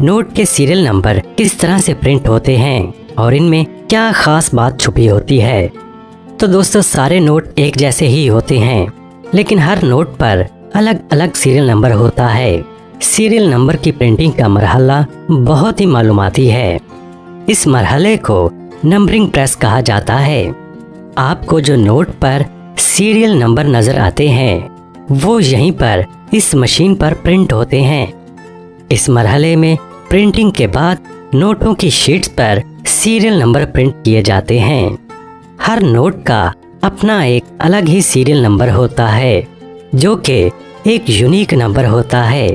Note के serial number किस तरह से प्रिंट होते हैं और इनमें क्या खास बात छुपी होती है। तो दोस्तों, सारे नोट एक जैसे ही होते हैं, लेकिन हर नोट पर अलग अलग सीरियल नंबर होता है। सीरियल नंबर की प्रिंटिंग का मरहला बहुत ही मालूमाती है। इस मरहले को नंबरिंग प्रेस कहा जाता है। आपको जो नोट पर सीरियल नंबर नजर आते हैं वो यहीं पर इस मशीन पर प्रिंट होते हैं। इस मरहले में प्रिंटिंग के बाद नोटों की शीट्स पर सीरियल नंबर प्रिंट किए जाते हैं। हर नोट का अपना एक अलग ही सीरियल नंबर होता है, जो कि एक यूनिक नंबर होता है।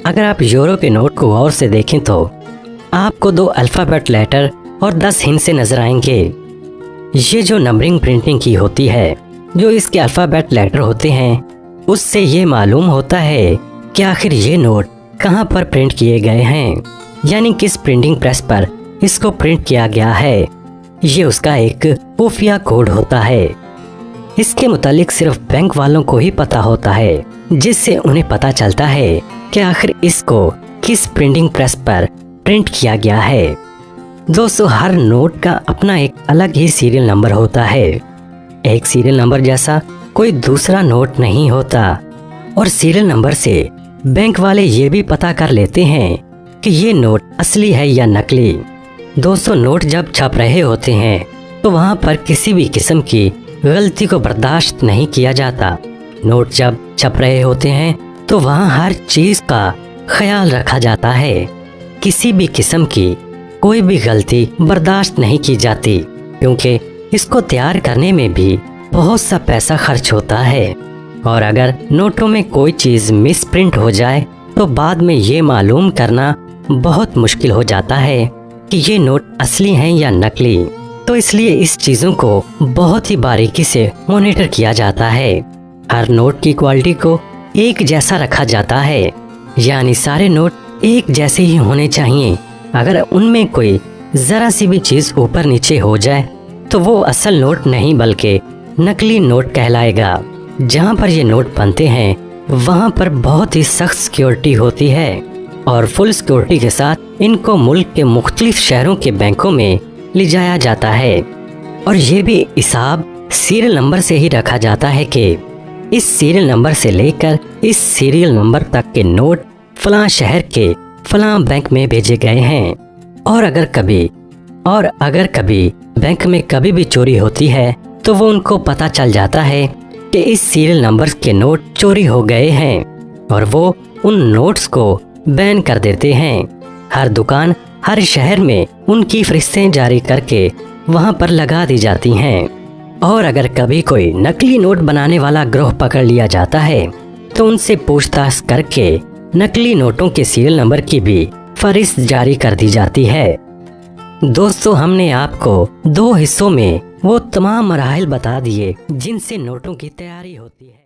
अगर आप यूरो के नोट को गौर से देखें तो आपको 2 अल्फ़ाबेट लेटर और 10 हिंसे नजर आएंगे। ये जो नंबरिंग प्रिंटिंग की होती है, जो इसके अल्फ़ाबेट लेटर होते हैं, उससे ये मालूम होता है कि आखिर ये नोट कहाँ पर प्रिंट किए गए हैं, यानी किस प्रिंटिंग प्रेस पर इसको प्रिंट किया गया है। ये उसका एक खुफिया कोड होता है। इसके मुतालिक सिर्फ बैंक वालों को ही पता होता है, जिससे उन्हें पता चलता है कि आखिर इसको किस प्रिंटिंग प्रेस पर प्रिंट किया गया है। दोस्तों, हर नोट का अपना एक अलग ही सीरियल नंबर होता है। एक सीरियल नंबर जैसा कोई दूसरा नोट नहीं होता, और सीरियल नंबर से बैंक वाले ये भी पता कर लेते हैं कि ये नोट असली है या नकली। दोस्तों, नोट जब छप रहे होते हैं तो वहाँ पर किसी भी किस्म की गलती को बर्दाश्त नहीं किया जाता। नोट जब छप रहे होते हैं तो वहाँ हर चीज का ख्याल रखा जाता है। किसी भी किस्म की कोई भी गलती बर्दाश्त नहीं की जाती, क्योंकि इसको तैयार करने में भी बहुत सा पैसा खर्च होता है। और अगर नोटों में कोई चीज मिस प्रिंट हो जाए तो बाद में ये मालूम करना बहुत मुश्किल हो जाता है कि ये नोट असली हैं या नकली। तो इसलिए इस चीजों को बहुत ही बारीकी से मॉनिटर किया जाता है। हर नोट की क्वालिटी को एक जैसा रखा जाता है, यानी सारे नोट एक जैसे ही होने चाहिए। अगर उनमें कोई जरा सी भी चीज ऊपर नीचे हो जाए तो वो असल नोट नहीं बल्कि नकली नोट कहलाएगा। जहाँ पर ये नोट बनते हैं वहाँ पर बहुत ही सख्त सिक्योरिटी होती है, और फुल सिक्योरिटी के साथ इनको मुल्क के मुख्तलिफ शहरों के बैंकों में ले जाया जाता है। और ये भी हिसाब सीरियल नंबर से ही रखा जाता है कि इस सीरियल नंबर से लेकर इस सीरियल नंबर तक के नोट फलां शहर के फलां बैंक में भेजे गए हैं। और अगर कभी बैंक में कभी भी चोरी होती है तो वो उनको पता चल जाता है कि इस सीरियल नंबर के नोट चोरी हो गए हैं, और वो उन नोट्स को बैन कर देते हैं। हर दुकान, हर शहर में उनकी फरिश्तें जारी करके वहाँ पर लगा दी जाती हैं। और अगर कभी कोई नकली नोट बनाने वाला गिरोह पकड़ लिया जाता है तो उनसे पूछताछ करके नकली नोटों के सीरियल नंबर की भी फहरिस्त जारी कर दी जाती है। दोस्तों, हमने आपको 2 हिस्सों में वो तमाम मराहिल बता दिए जिनसे नोटों की तैयारी होती है।